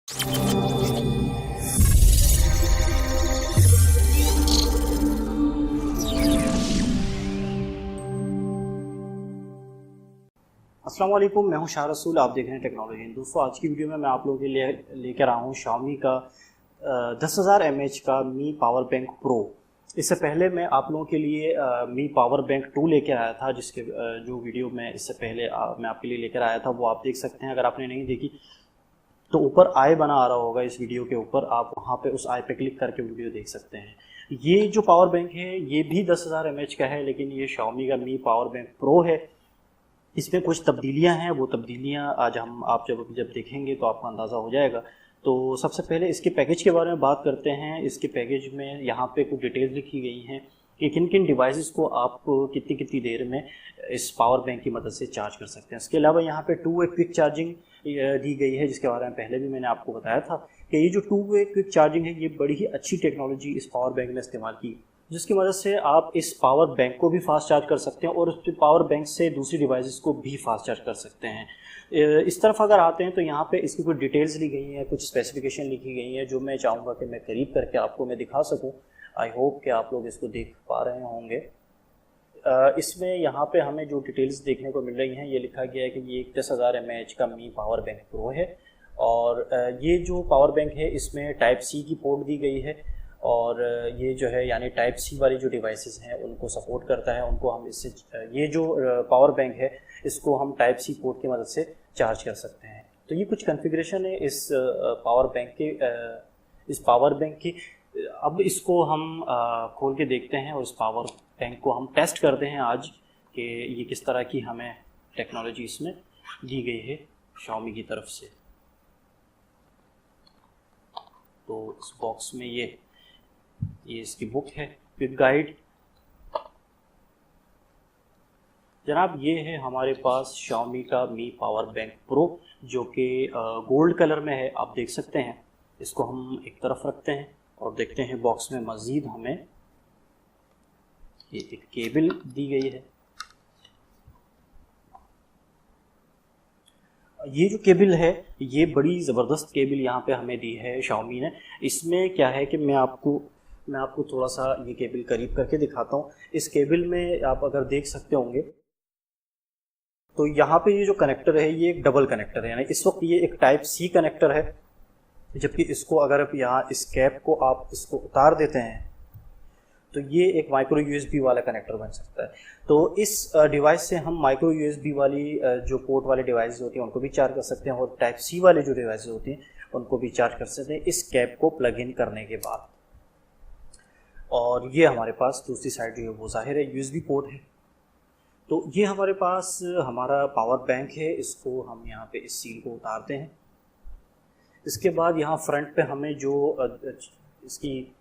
अस्सलाम वालेकुम, मैं हूं शाह रसूल। आप देख रहे हैं टेक्नोलॉजी। दोस्तों, आज की वीडियो में मैं आप लोगों के लिए लेकर आया हूं Xiaomi का 10,000 mAh का मी पावर बैंक प्रो। इससे पहले मैं आप लोगों के लिए मी पावर बैंक 2 लेकर आया था, जिसके जो वीडियो मैं इससे पहले मैं आपके लिए लेकर आया था वो आप देख सकते हैं। अगर आपने नहीं देखी तो ऊपर आई बना आ रहा होगा इस वीडियो के ऊपर, आप वहाँ पे उस आई पे क्लिक करके वीडियो देख सकते हैं। ये जो पावर बैंक है ये भी 10,000 mAh का है, लेकिन ये Xiaomi का मी पावर बैंक प्रो है। इसमें कुछ तब्दीलियां हैं, वो तब्दीलियां आज आप जब देखेंगे तो आपको अंदाज़ा हो जाएगा। तो सबसे पहले इसके पैकेज के बारे में बात करते हैं। इसके पैकेज में यहाँ पे कुछ डिटेल्स लिखी गई हैं कि किन किन डिवाइसेस को आप कितनी कितनी देर में इस पावर बैंक की मदद से चार्ज कर सकते हैं। इसके अलावा यहाँ पे 2 वे क्विक चार्जिंग दी गई है, जिसके बारे में पहले भी मैंने आपको बताया था कि ये जो 2 वे क्विक चार्जिंग है ये बड़ी ही अच्छी टेक्नोलॉजी इस पावर बैंक में इस्तेमाल की, जिसकी मदद से आप इस पावर बैंक को भी फास्ट चार्ज कर सकते हैं और उस पावर बैंक से दूसरी डिवाइसेस को भी फास्ट चार्ज कर सकते हैं। इस तरफ अगर आते हैं तो यहाँ पे इसकी कुछ डिटेल्स ली गई हैं, कुछ स्पेसिफिकेशन लिखी गई हैं जो मैं चाहूँगा कि मैं करीब करके आपको मैं दिखा सकूँ। आई होप कि आप लोग इसको देख पा रहे होंगे। इसमें यहाँ पे हमें जो डिटेल्स देखने को मिल रही हैं, ये लिखा गया है कि ये 10,000 mAh का मी पावर बैंक प्रो है और ये जो पावर बैंक है इसमें टाइप सी की पोर्ट दी गई है और ये जो है यानी टाइप सी वाली जो डिवाइसेस हैं उनको सपोर्ट करता है। उनको हम इससे ये जो पावर बैंक है इसको हम टाइप सी पोर्ट की मदद से चार्ज कर सकते हैं। तो ये कुछ कॉन्फ़िगरेशन है इस पावर बैंक की। अब इसको हम खोल के देखते हैं और इस पावर बैंक को हम टेस्ट करते हैं आज कि ये किस तरह की हमें टेक्नोलॉजी इसमें दी गई है Xiaomi की तरफ से। तो इस बॉक्स में ये इसकी बुक है, क्विक गाइड। जनाब, ये है हमारे पास Xiaomi का मी पावर बैंक प्रो जो कि गोल्ड कलर में है, आप देख सकते हैं। इसको हम एक तरफ रखते हैं और देखते हैं बॉक्स में मज़ीद हमें ये एक केबल दी गई है। ये जो केबल है ये बड़ी ज़बरदस्त केबल यहाँ पे हमें दी है Xiaomi ने। इसमें क्या है कि मैं आपको थोड़ा सा ये केबल करीब करके दिखाता हूँ। इस केबल में आप अगर देख सकते होंगे तो यहाँ पे ये जो कनेक्टर है ये एक डबल कनेक्टर है, यानी इस वक्त ये एक टाइप सी कनेक्टर है, जबकि इसको अगर आप यहाँ इस कैप को आप इसको उतार देते हैं तो ये एक माइक्रो यूएसबी वाला कनेक्टर बन सकता है। तो इस डिवाइस से हम माइक्रो यूएसबी वाली जो पोर्ट वाले डिवाइस होती हैं उनको भी चार्ज कर सकते हैं और टाइप सी वाले जो डिवाइस होती हैं उनको भी चार्ज कर सकते हैं इस कैप को प्लग इन करने के बाद। और ये हमारे पास दूसरी साइड जो है वो ज़ाहिर है यूएसबी पोर्ट है। तो ये हमारे पास हमारा पावर बैंक है। इसको हम यहाँ पे इस सील को उतारते हैं। इसके बाद यहाँ फ्रंट पे हमें जो इसकी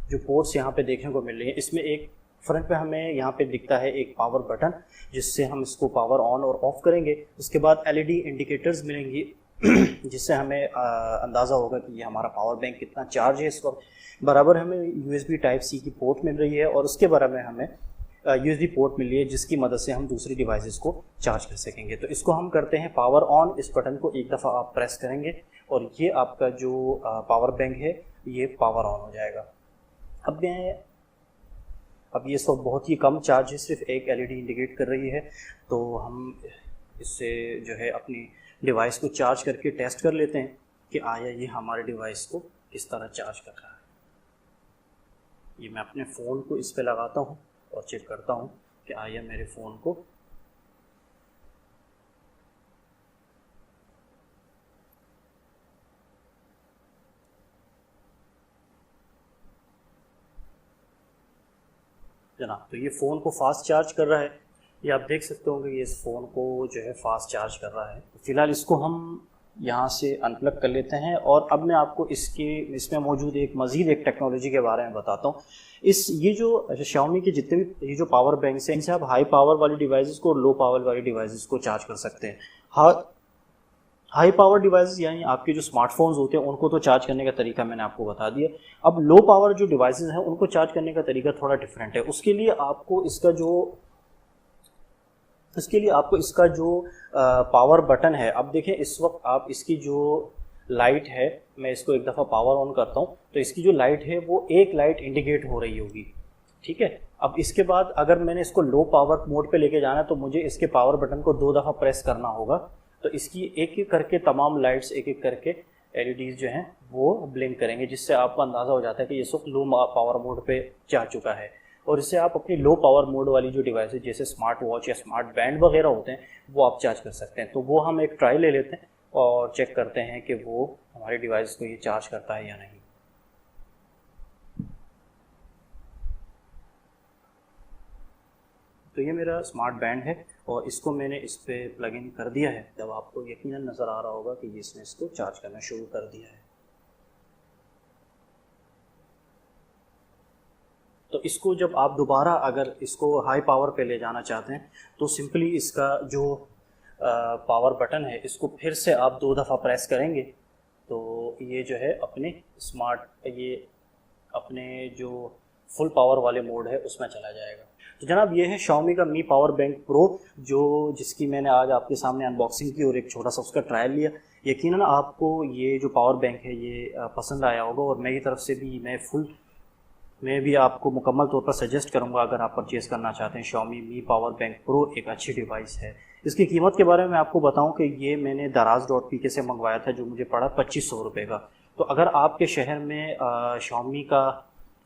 जो पोर्ट्स यहाँ पे देखने को मिल रही है, इसमें एक फ्रंट पे हमें यहाँ पे दिखता है एक पावर बटन जिससे हम इसको पावर ऑन और ऑफ करेंगे। उसके बाद एलईडी इंडिकेटर्स मिलेंगी जिससे हमें अंदाज़ा होगा कि ये हमारा पावर बैंक कितना चार्ज है इस वक्त। बराबर हमें यूएसबी टाइप सी की पोर्ट मिल रही है और उसके बराबर में हमें यूएसबी पोर्ट मिली है जिसकी मदद से हम दूसरी डिवाइसेस को चार्ज कर सकेंगे। तो इसको हम करते हैं पावर ऑन। इस बटन को एक दफ़ा आप प्रेस करेंगे और ये आपका जो पावर बैंक है ये पावर ऑन हो जाएगा। अब ये सब बहुत ही कम चार्ज है, सिर्फ एक एलईडी इंडिकेट कर रही है। तो हम इससे जो है अपनी डिवाइस को चार्ज करके टेस्ट कर लेते हैं कि आया ये हमारे डिवाइस को किस तरह चार्ज कर रहा है। ये मैं अपने फ़ोन को इस पे लगाता हूँ और चेक करता हूँ कि आया मेरे फ़ोन को जनाब, तो ये फ़ोन को फास्ट चार्ज कर रहा है। ये आप देख सकते होंगे ये इस फ़ोन को जो है फास्ट चार्ज कर रहा है। तो फ़िलहाल इसको हम यहाँ से अनप्लग कर लेते हैं और अब मैं आपको इसमें मौजूद एक मज़ीद एक टेक्नोलॉजी के बारे में बताता हूँ। ये जो Xiaomi के जितने भी ये जो पावर बैंक्स हैं इनसे आप हाई पावर वाली डिवाइसेस को और लो पावर वाली डिवाइसेस को चार्ज कर सकते हैं। हाई पावर डिवाइसेस यानी आपके जो स्मार्टफोन्स होते हैं उनको तो चार्ज करने का तरीका मैंने आपको बता दिया। अब लो पावर जो डिवाइसेस हैं उनको चार्ज करने का तरीका थोड़ा डिफरेंट है। उसके लिए आपको इसका जो पावर बटन है, अब देखें इस वक्त आप इसकी जो लाइट है, मैं इसको एक दफ़ा पावर ऑन करता हूँ तो इसकी जो लाइट है वो एक लाइट इंडिकेट हो रही होगी, ठीक है। अब इसके बाद अगर मैंने इसको लो पावर मोड पे लेके जाना है तो मुझे इसके पावर बटन को 2 दफ़ा प्रेस करना होगा, तो इसकी एक एक करके तमाम लाइट्स एक एक करके एलईडीज जो हैं वो ब्लिंक करेंगे, जिससे आपको अंदाज़ा हो जाता है कि ये सब लो पावर मोड पे जा चुका है। और इससे आप अपनी लो पावर मोड वाली जो डिवाइस जैसे स्मार्ट वॉच या स्मार्ट बैंड वगैरह होते हैं वो आप चार्ज कर सकते हैं। तो वो हम एक ट्राई ले लेते हैं और चेक करते हैं कि वो हमारी डिवाइस को ये चार्ज करता है या नहीं। तो ये मेरा स्मार्ट बैंड है और इसको मैंने इस पर प्लग इन कर दिया है। जब आपको यकीनन नज़र आ रहा होगा कि इसने इसको चार्ज करना शुरू कर दिया है। तो इसको जब आप दोबारा अगर इसको हाई पावर पे ले जाना चाहते हैं तो सिंपली इसका जो पावर बटन है इसको फिर से आप 2 दफ़ा प्रेस करेंगे तो ये जो है अपने जो फुल पावर वाले मोड है उसमें चला जाएगा। तो जनाब ये है Xiaomi का मी पावर बैंक प्रो जिसकी मैंने आज आपके सामने अनबॉक्सिंग की और एक छोटा सा उसका ट्रायल लिया। यकीनन आपको ये जो पावर बैंक है ये पसंद आया होगा और मेरी तरफ से भी मैं भी आपको मुकम्मल तौर पर सजेस्ट करूंगा अगर आप परचेज़ करना चाहते हैं। Xiaomi मी पावर बैंक प्रो एक अच्छी डिवाइस है। इसकी कीमत के बारे में आपको बताऊं कि ये मैंने daraz.pk से मंगवाया था जो मुझे पड़ा 2500 रुपये का। तो अगर आपके शहर में Xiaomi का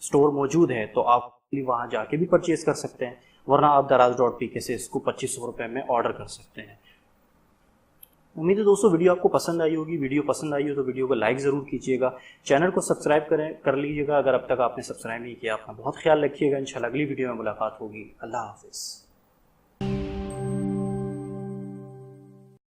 स्टोर मौजूद है तो आप वहाँ जाके भी परचेज़ कर सकते हैं, वरना आप daraz.pk से इसको 2500 रुपये में ऑर्डर कर सकते हैं। उम्मीद है दोस्तों वीडियो आपको पसंद आई होगी। वीडियो पसंद आई हो तो वीडियो को लाइक ज़रूर कीजिएगा, चैनल को सब्सक्राइब कर लीजिएगा अगर अब तक आपने सब्सक्राइब नहीं किया। अपना बहुत ख्याल रखिएगा। इंशाल्लाह अगली वीडियो में मुलाकात होगी। अल्लाह हाफिज़।